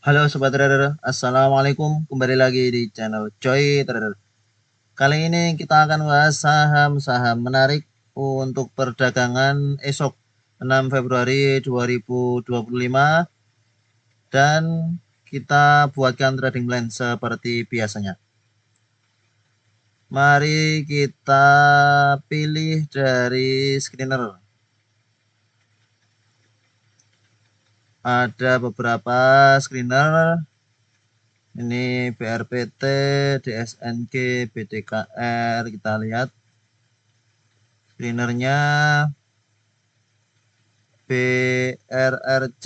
Halo Sobat Trader, Assalamualaikum. Kembali lagi di channel Coy Trader. Kali ini kita akan bahas saham-saham menarik untuk perdagangan esok 6 Februari 2025. Dan kita buatkan trading plan seperti biasanya. Mari kita pilih dari screener. Ada beberapa screener. Ini BRPT, DSNG, BDKR, kita lihat screenernya BRRC,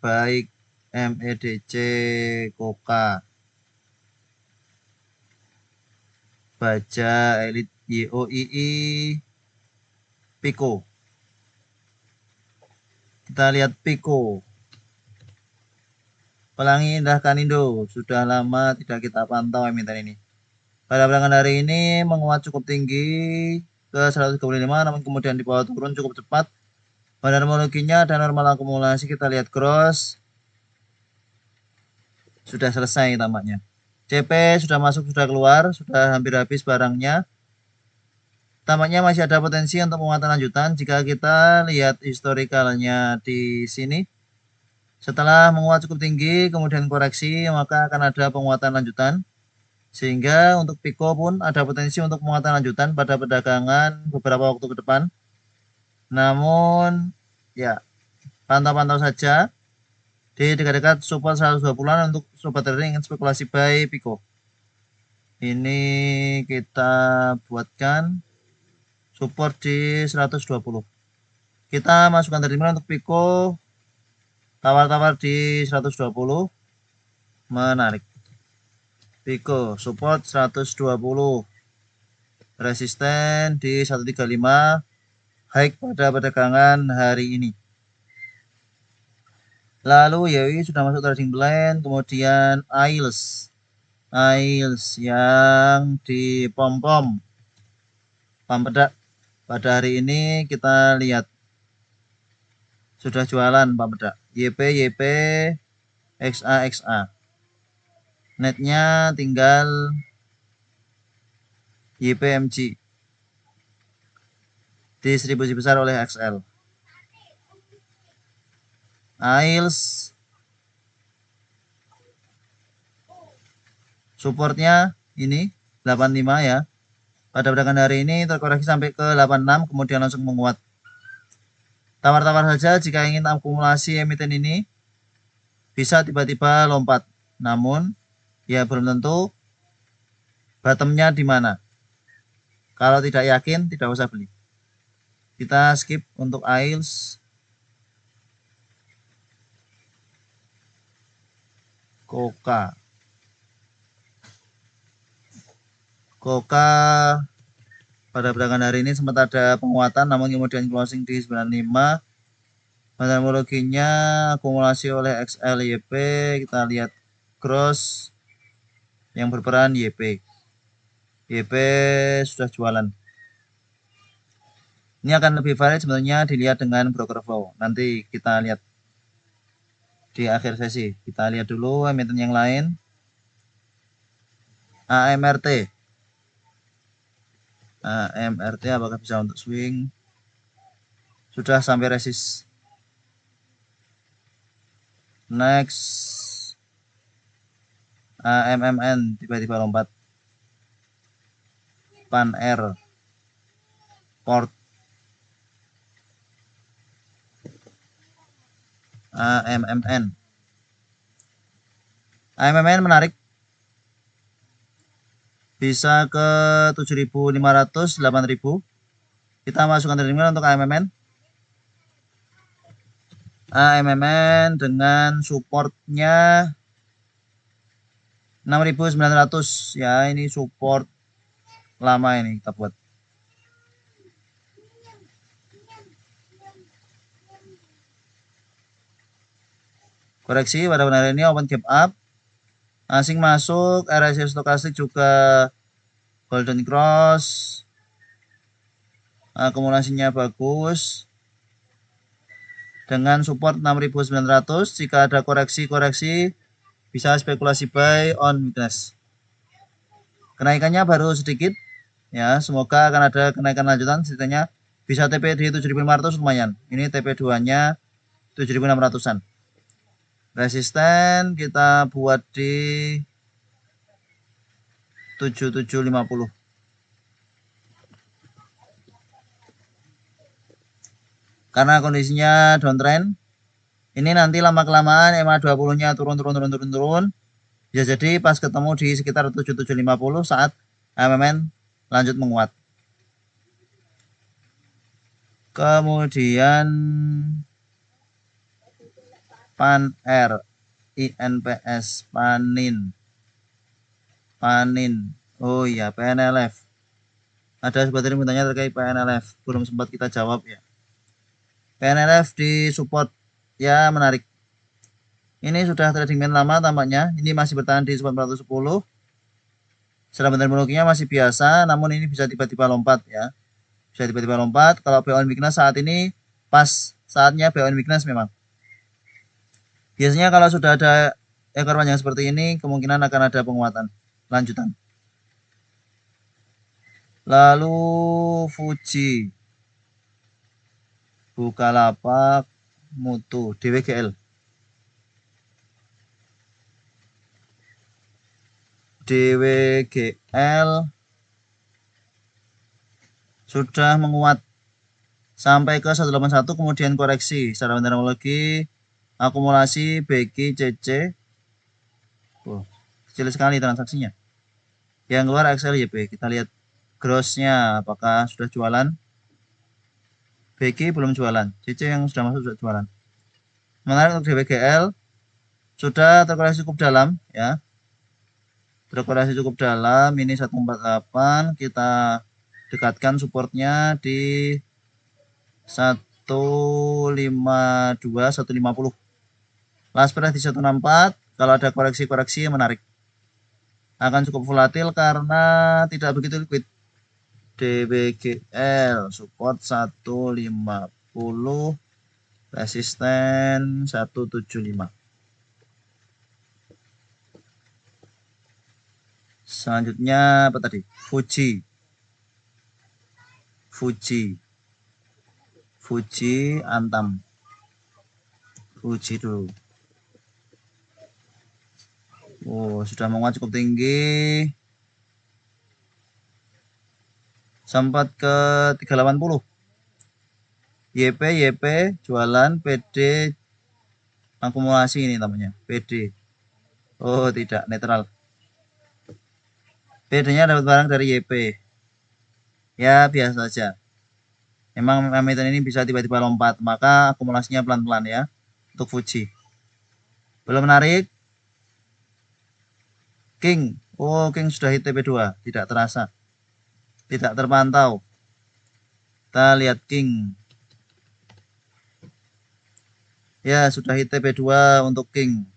baik MEDC, Koka, Baja, Elite, YOII, Pico. Kita lihat Pico. Pelangi Indah Kanindo, sudah lama tidak kita pantau emiten ini. Pada perdagangan hari ini menguat cukup tinggi ke 135, namun kemudian di bawah turun cukup cepat. Pada normologinya dan normal akumulasi kita lihat cross. Sudah selesai tampaknya. CP sudah masuk, sudah keluar, sudah hampir habis barangnya. Tampaknya masih ada potensi untuk penguatan lanjutan jika kita lihat historikalnya di sini. Setelah menguat cukup tinggi, kemudian koreksi, maka akan ada penguatan lanjutan. Sehingga untuk Pico pun ada potensi untuk penguatan lanjutan pada perdagangan beberapa waktu ke depan. Namun, ya, pantau-pantau saja di dekat-dekat support 120-an untuk sobat trader ingin spekulasi buy Pico. Ini kita buatkan support di 120. Kita masukkan trading plan untuk Pico. Tawar-tawar di 120, menarik. Pico support 120, resisten di 135, high pada perdagangan hari ini. Lalu YOI sudah masuk trading plan, kemudian AILS yang di pom-pom Pampedak pada hari ini kita lihat sudah jualan Pampedak. YP XA netnya tinggal YPMG distribusi besar oleh XL. AILS supportnya ini 85 ya. Pada perdagangan hari ini terkoreksi sampai ke 86, kemudian langsung menguat. Tawar-tawar saja jika ingin akumulasi emiten ini, bisa tiba-tiba lompat. Namun ya belum tentu bottomnya di mana. Kalau tidak yakin tidak usah beli. Kita skip untuk AILS. Koka pada perdagangan hari ini sempat ada penguatan, namun kemudian closing di 95. Metodologinya akumulasi oleh XLYP, kita lihat cross yang berperan YP sudah jualan. Ini akan lebih valid sebenarnya dilihat dengan broker flow. Nanti kita lihat di akhir sesi. Kita lihat dulu emiten yang lain. AMRT apakah bisa untuk swing? Sudah sampai resist. Next, AMMN tiba-tiba lompat. Pan Air, Port, AMMN menarik, bisa ke 7.500, 8.000. Kita masukkan trading plan untuk AMMN dengan supportnya 6.900 ya. Ini support lama, ini kita buat. Koreksi pada benar ini open gap up, asing masuk, RSI stokastik juga golden cross, akumulasinya bagus dengan support 6.900. Jika ada koreksi bisa spekulasi buy on weakness. Kenaikannya baru sedikit ya, semoga akan ada kenaikan lanjutan, setidaknya bisa TP di 7.500 lumayan. Ini TP2 nya 7.600an. Resisten kita buat di 7750. Karena kondisinya downtrend, ini nanti lama kelamaan EMA 20 nya turun. Bisa jadi pas ketemu di sekitar 7750 saat MMN lanjut menguat. Kemudian PAN-R, INPS, Panin. Oh iya, PNLF. Ada sebagian bertanya terkait PNLF, belum sempat kita jawab ya. PNLF di support ya, menarik. Ini sudah trading main lama tampaknya. Ini masih bertahan di support 410. Secara teknologinya masih biasa, namun ini bisa tiba-tiba lompat ya. Bisa tiba-tiba lompat. Kalau buy on weakness saat ini pas saatnya buy on weakness memang. Biasanya kalau sudah ada ekor panjang seperti ini, kemungkinan akan ada penguatan lanjutan. Lalu Fuji, Bukalapak, Mutu, DWGL. DWGL sudah menguat sampai ke 181, kemudian koreksi secara teknologi, akumulasi BG CC. Oh, kecil sekali transaksinya. Yang keluar XLYP, kita lihat grossnya apakah sudah jualan. BG belum jualan, CC yang sudah masuk sudah jualan. Menarik untuk DWGL, sudah terkoreksi cukup dalam ya. Terkoreksi cukup dalam, ini 148, kita dekatkan supportnya di 152, 150. Last price di 164, kalau ada koreksi-koreksi yang menarik. Akan cukup volatil karena tidak begitu liquid. DWGL support 150, resisten 175. Selanjutnya apa tadi? Fuji Antam. Fuji dulu. Oh, sudah menguat cukup tinggi. Sempat ke 380. YP jualan, PD akumulasi ini namanya, PD. Oh, tidak, netral. PD-nya dapat barang dari YP. Ya, biasa saja. Memang emiten ini bisa tiba-tiba lompat, maka akumulasinya pelan-pelan ya untuk Fuji. Belum menarik. King. Oh, King sudah hit TP2, tidak terasa. Tidak terpantau. Kita lihat King. Ya, sudah hit TP2 untuk King.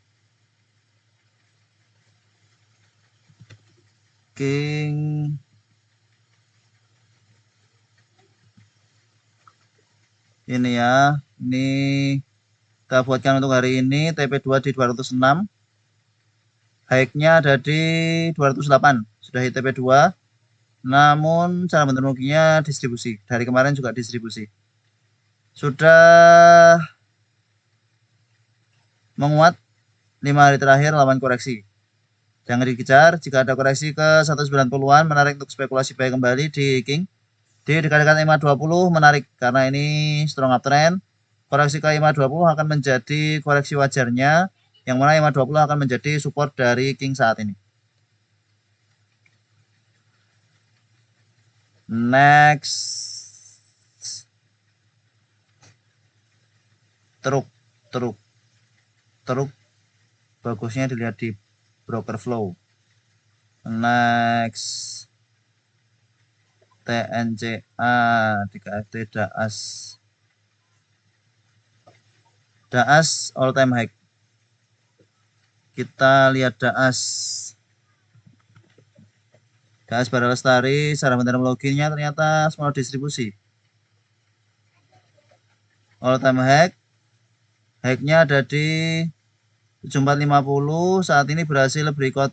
Ini ya, ini kita buatkan untuk hari ini TP2 di 206, high-nya ada di 208, sudah hit TP2, namun cara teknologinya distribusi, dari kemarin juga distribusi, sudah menguat 5 hari terakhir lawan koreksi. Jangan dikejar, jika ada koreksi ke 190-an menarik untuk spekulasi buy kembali di King. Di dekat-dekat EMA 20 menarik karena ini strong uptrend. Koreksi ke EMA 20 akan menjadi koreksi wajarnya, yang mana EMA 20 akan menjadi support dari King saat ini. Next, truk bagusnya dilihat di broker flow. Next, TNCA di KFT Daas all time high. Kita lihat Daas Bara Lestari, secara teknologinya ternyata small distribusi. All time high, high-nya ada di 7450 saat ini berhasil breakout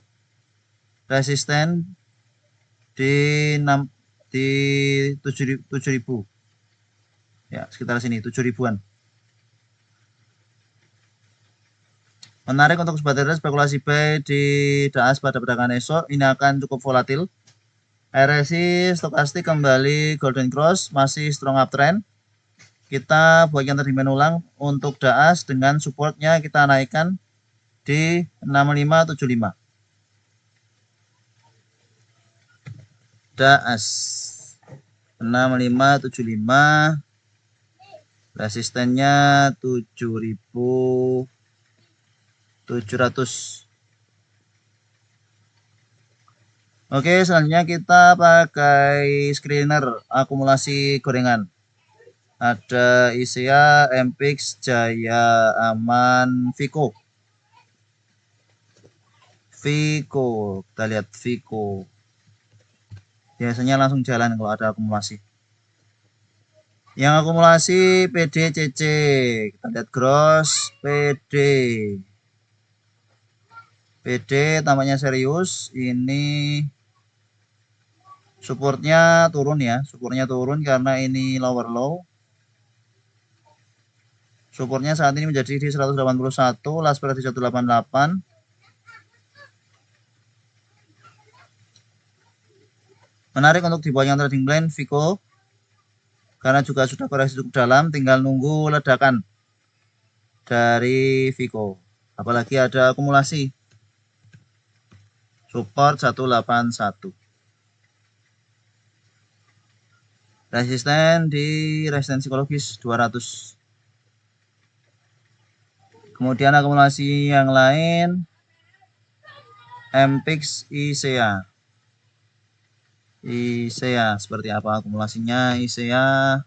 resisten di 7000 ya, sekitar sini 7000-an. Menarik untuk sobat trader spekulasi buy di DAX pada perdagangan esok, ini akan cukup volatil. RSI stokastik kembali golden cross, masih strong uptrend. Kita buat yang tadi ulang untuk DAX dengan supportnya kita naikkan di 6575. DAX 6575, resistennya 7700. Oke, selanjutnya kita pakai screener akumulasi gorengan. Ada ISEA, MPX, Jaya, Aman, Vico. Kita lihat Vico. Biasanya langsung jalan kalau ada akumulasi. Yang akumulasi PDCC. Kita lihat gross PD. PD tampaknya serius. Ini supportnya turun ya. Supportnya turun karena ini lower low. Supportnya saat ini menjadi di 181, last price di 188. Menarik untuk dibuat yang trading plan Vico, karena juga sudah koreksi cukup dalam, tinggal nunggu ledakan dari Vico. Apalagi ada akumulasi. Support 181. Resisten di resisten psikologis 200. Kemudian akumulasi yang lain MPX, ISEA. ISEA seperti apa akumulasinya? ISEA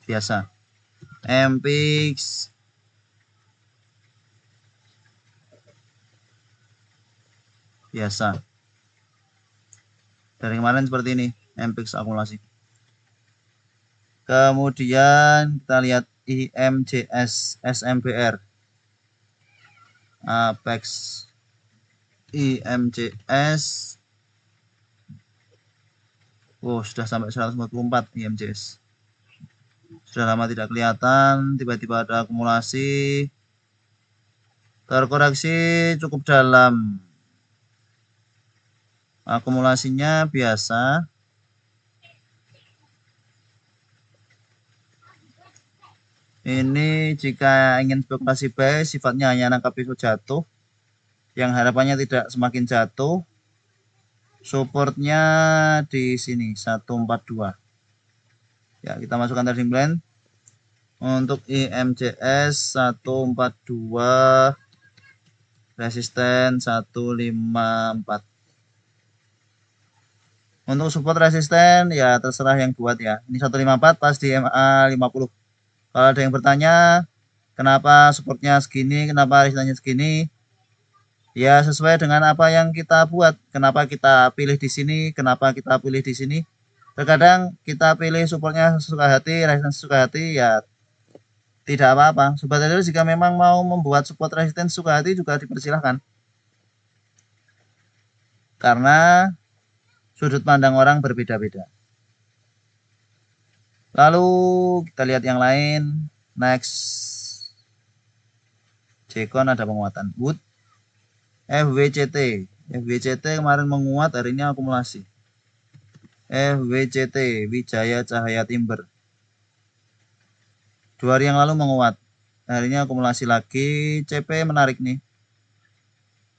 biasa. MPX biasa. Dari kemarin seperti ini MPX akumulasi. Kemudian kita lihat IMJS, SMBR, Apex, IMJS. Sudah sampai 144 IMJS. Sudah lama tidak kelihatan, tiba-tiba ada akumulasi. Terkoreksi cukup dalam. Akumulasinya biasa. Ini jika ingin spekulasi buy, sifatnya hanya nangkap pisau jatuh, yang harapannya tidak semakin jatuh. Supportnya di sini 142. Ya, kita masukkan trading plan. Untuk IMJS 142, resisten 154. Untuk support resisten ya terserah yang buat ya. Ini 154 pas di MA 50. Kalau ada yang bertanya kenapa supportnya segini, kenapa resistennya segini, ya sesuai dengan apa yang kita buat. Kenapa kita pilih di sini, kenapa kita pilih di sini. Terkadang kita pilih supportnya sesuka hati, resisten sesuka hati, ya tidak apa-apa. Sobat trader jika memang mau membuat support resisten sesuka hati juga dipersilahkan. Karena sudut pandang orang berbeda-beda. Lalu kita lihat yang lain. Next, Jekon ada penguatan. Wood, FWCT. FWCT kemarin menguat, hari ini akumulasi. FWCT, Wijaya Cahaya Timber. 2 hari yang lalu menguat. Hari ini akumulasi lagi. CP menarik nih.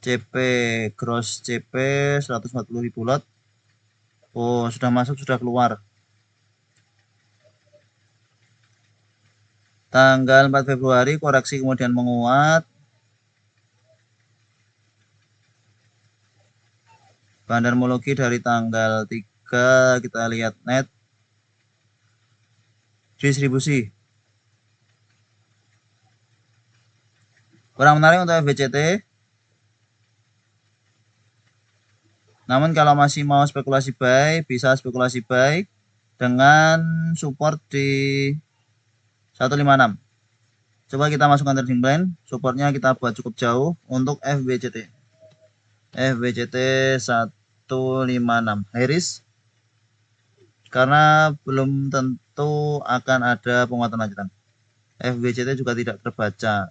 CP, gross CP 140.000 lot. Sudah masuk, sudah keluar. Tanggal 4 Februari koreksi kemudian menguat. Bandarmologi dari tanggal 3 kita lihat net distribusi. Kurang menarik untuk FBCT. Namun kalau masih mau spekulasi buy, bisa spekulasi buy dengan support di 156. Coba kita masukkan trading plan, supportnya kita buat cukup jauh untuk FBCT. FBCT 156 high risk, karena belum tentu akan ada penguatan lanjutan. FBCT juga tidak terbaca.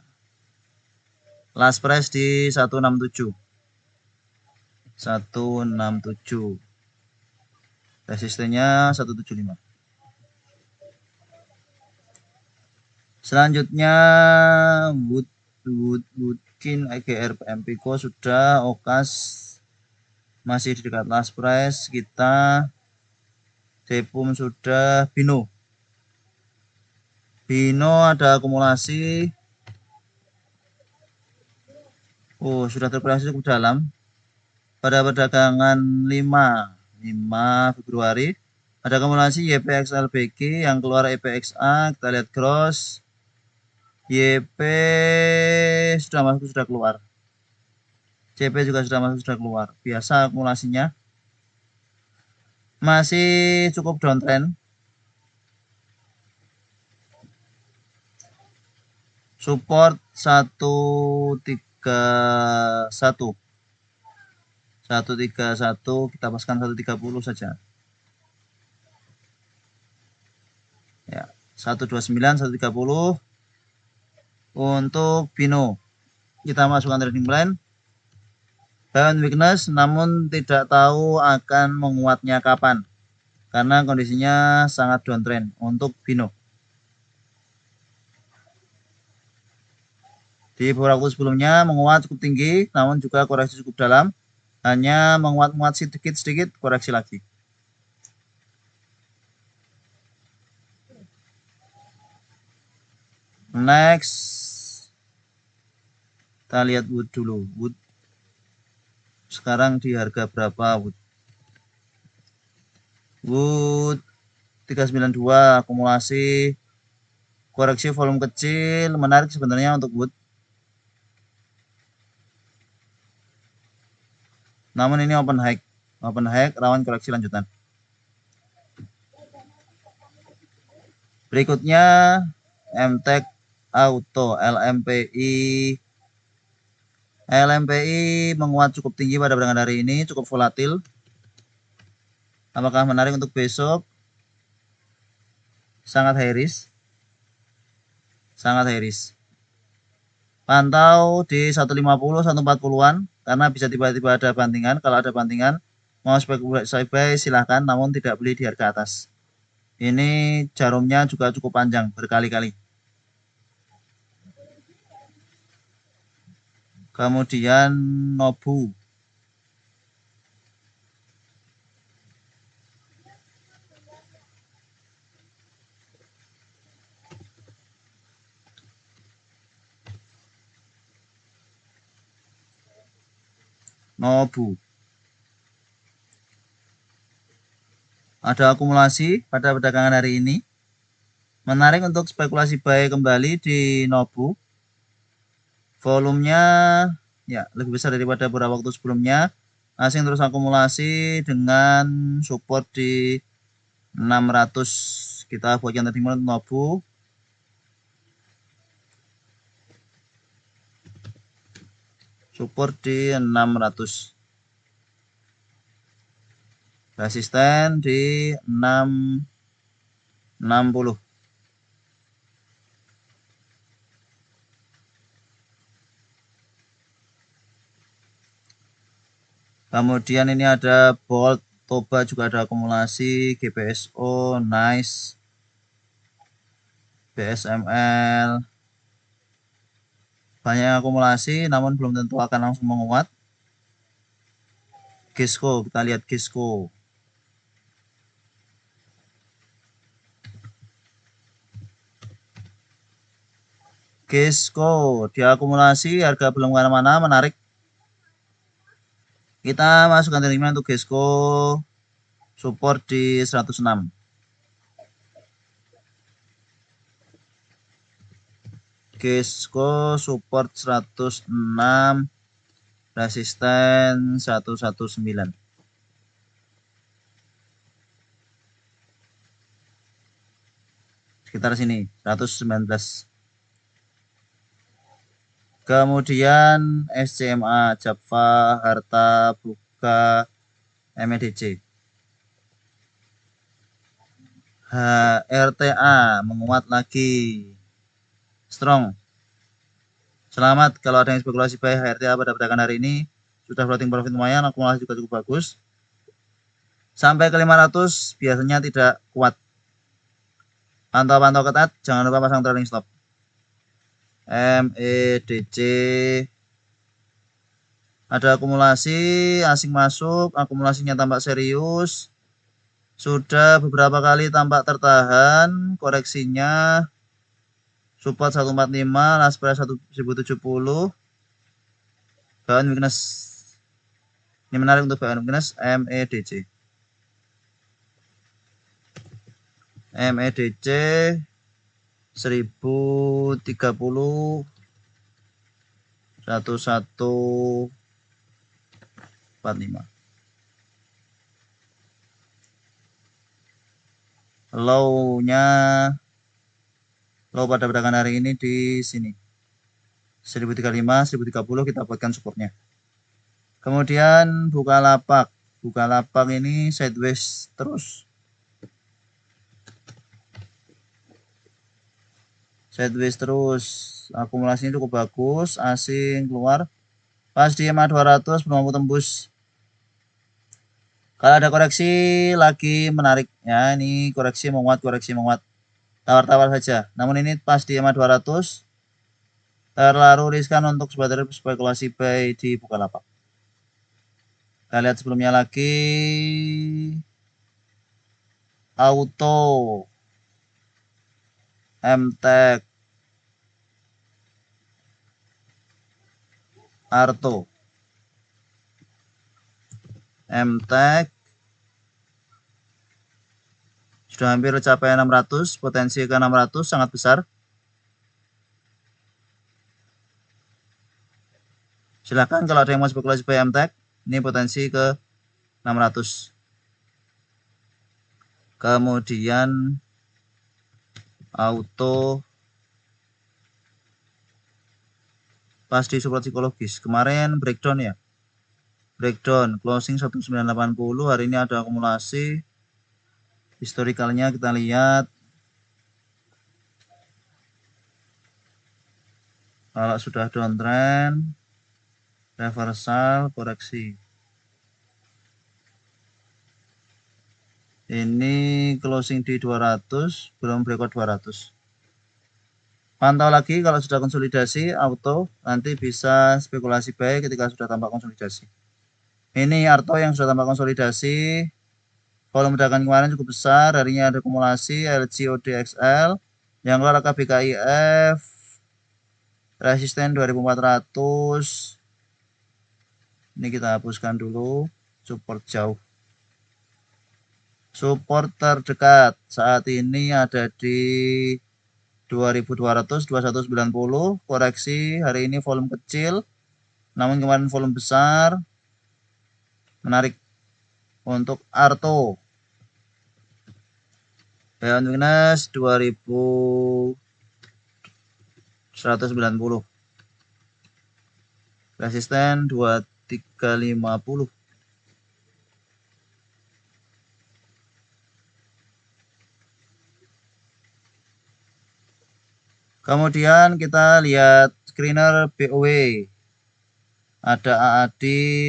Last price di 167. 167. Resistennya 175. Selanjutnya Woodkin, IGR, PMPiko sudah, Okas masih di dekat last price kita. Depum sudah, Bino ada akumulasi. Sudah terkoreksi cukup dalam pada perdagangan 5 Februari. Ada akumulasi YPXLBG yang keluar EPXA. Kita lihat gross YP sudah masuk, sudah keluar. CP juga sudah masuk, sudah keluar. Biasa akumulasinya masih cukup downtrend. Support 131. 131 kita paskan 130 saja. Ya, 129, 130 untuk Bino. Kita masukkan trading plan. Buy on weakness, namun tidak tahu akan menguatnya kapan, karena kondisinya sangat downtrend untuk Bino. Di beberapa waktu sebelumnya menguat cukup tinggi, namun juga koreksi cukup dalam, hanya menguat-menguat sedikit-sedikit, koreksi lagi. Next, kita lihat Wood dulu. Wood sekarang di harga berapa? Wood 392 akumulasi, koreksi volume kecil, menarik sebenarnya untuk Wood. Namun ini open high rawan koreksi lanjutan. Berikutnya MTech Auto, LMPI menguat cukup tinggi pada perdagangan hari ini, cukup volatil. Apakah menarik untuk besok? Sangat high risk. Pantau di 150, 140-an, karena bisa tiba-tiba ada bantingan. Kalau ada bantingan, mau spekulasi buy silahkan, namun tidak beli di harga atas. Ini jarumnya juga cukup panjang, berkali-kali. Kemudian Nobu. Ada akumulasi pada perdagangan hari ini. Menarik untuk spekulasi buy kembali di Nobu. Volumenya ya lebih besar daripada beberapa waktu sebelumnya. Asing terus akumulasi dengan support di 600. Kita buat yang tadi Nobu. Support di 600. Resisten di 660. Kemudian ini ada Bolt, Toba juga ada akumulasi, GPSO, Nice, BSML. Banyak akumulasi namun belum tentu akan langsung menguat. Gisco, kita lihat Gisco. Gisco diakumulasi, harga belum kemana-mana, menarik. Kita masukkan terima untuk Gisco, support di 106. Gisco support 106, resisten 119. Sekitar sini 119. Kemudian SCMA, Java, Harta, Buka, MEDC. HRTA menguat lagi. Strong. Selamat kalau ada yang spekulasi buy HRTA pada perdagangan hari ini. Sudah floating profit lumayan, akumulasi juga cukup bagus. Sampai ke 500 biasanya tidak kuat. Pantau-pantau ketat, jangan lupa pasang trailing stop. MEDC ada akumulasi, asing masuk, akumulasinya tampak serius. Sudah beberapa kali tampak tertahan, koreksinya support 145, last price 1070. Bawaan weakness. Ini menarik untuk bawaan weakness MEDC. MEDC 1030 1145. Low-nya low pada perdagangan hari ini di sini 1035, 1030 kita buatkan supportnya. Kemudian Bukalapak ini sideways terus. Akumulasinya cukup bagus, asing keluar. Pas di EMA 200 belum mampu tembus. Kalau ada koreksi lagi menarik ya, ini koreksi menguat. Tawar-tawar saja. Namun ini pas di EMA 200 terlalu riskan untuk sebagai spekulasi buy di Bukalapak. Kita lihat sebelumnya lagi Auto, MTEK, Arto. MTEK sudah hampir capai 600, potensi ke 600 sangat besar. Silahkan kalau ada yang mau spekulasi buy MTEK, ini potensi ke 600. Kemudian Auto pas di support psikologis. Kemarin breakdown ya. Breakdown closing 1980, hari ini ada akumulasi. Historikalnya kita lihat. Kalau sudah downtrend, reversal, koreksi. Ini closing di 200, belum breakout 200. Pantau lagi kalau sudah konsolidasi Auto, nanti bisa spekulasi buy ketika sudah tampak konsolidasi. Ini Arto yang sudah tampak konsolidasi. Volume perdagangan kemarin cukup besar, harinya ada akumulasi LGODXL yang keluar KBKIF resisten 2400. Ini kita hapuskan dulu, support jauh. Support terdekat saat ini ada di 2200, 2190. Koreksi hari ini volume kecil, namun kemarin volume besar. Menarik untuk Arto. Bawaan weakness 2190. Resisten 2350. Kemudian kita lihat screener BOW. Ada AAD,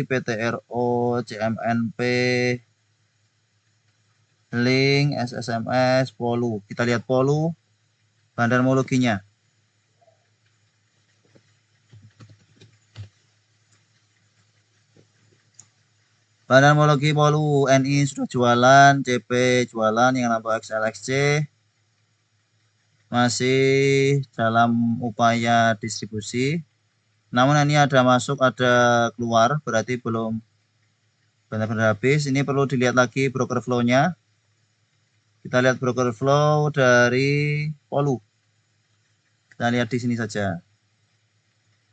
PTRO, CMNP, Link, SSMS, Polu. Kita lihat Polu, bandarmologinya. Bandarmologi Polu, NI sudah jualan, CP jualan, yang nampak XLXC masih dalam upaya distribusi. Namun ini ada masuk, ada keluar, berarti belum benar-benar habis. Ini perlu dilihat lagi broker flow-nya. Kita lihat broker flow dari Polu. Kita lihat di sini saja.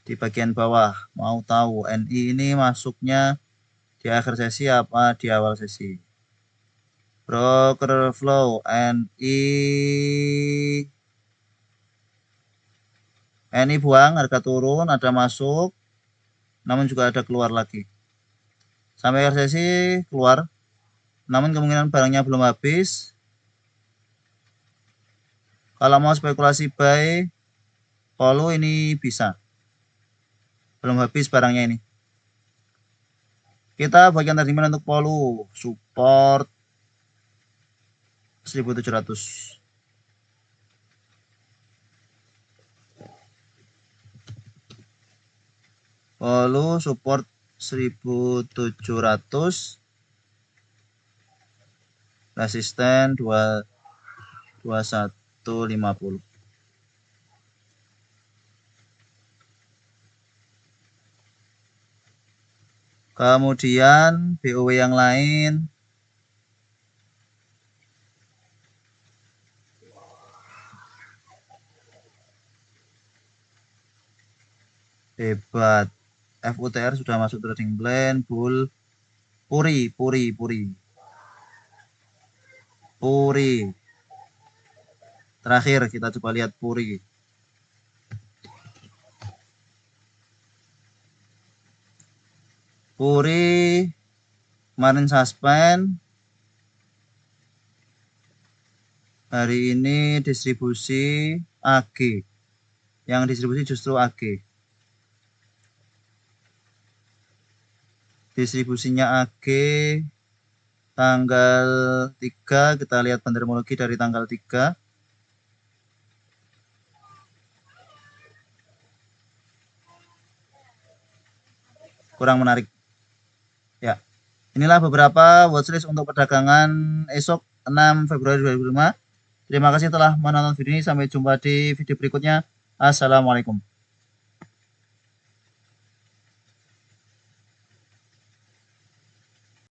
Di bagian bawah, mau tahu NI ini masuknya di akhir sesi apa di awal sesi. Broker flow NI Ini buang, harga turun, ada masuk, namun juga ada keluar lagi. Sampai resesi keluar, namun kemungkinan barangnya belum habis. Kalau mau spekulasi buy follow ini bisa. Belum habis barangnya ini. Kita bagian terdimana untuk follow support 1700. Follow support 1700, resisten 2150. Kemudian BOW yang lain hebat. FUTR sudah masuk trading plan, bull, Puri. Terakhir kita coba lihat Puri. Puri kemarin suspend, hari ini distribusi AG. Yang distribusi justru AG. Distribusinya AG tanggal 3, kita lihat bandermologi dari tanggal 3. Kurang menarik. Ya. Inilah beberapa watchlist untuk perdagangan esok 6 Februari 2025. Terima kasih telah menonton video ini. Sampai jumpa di video berikutnya. Assalamualaikum.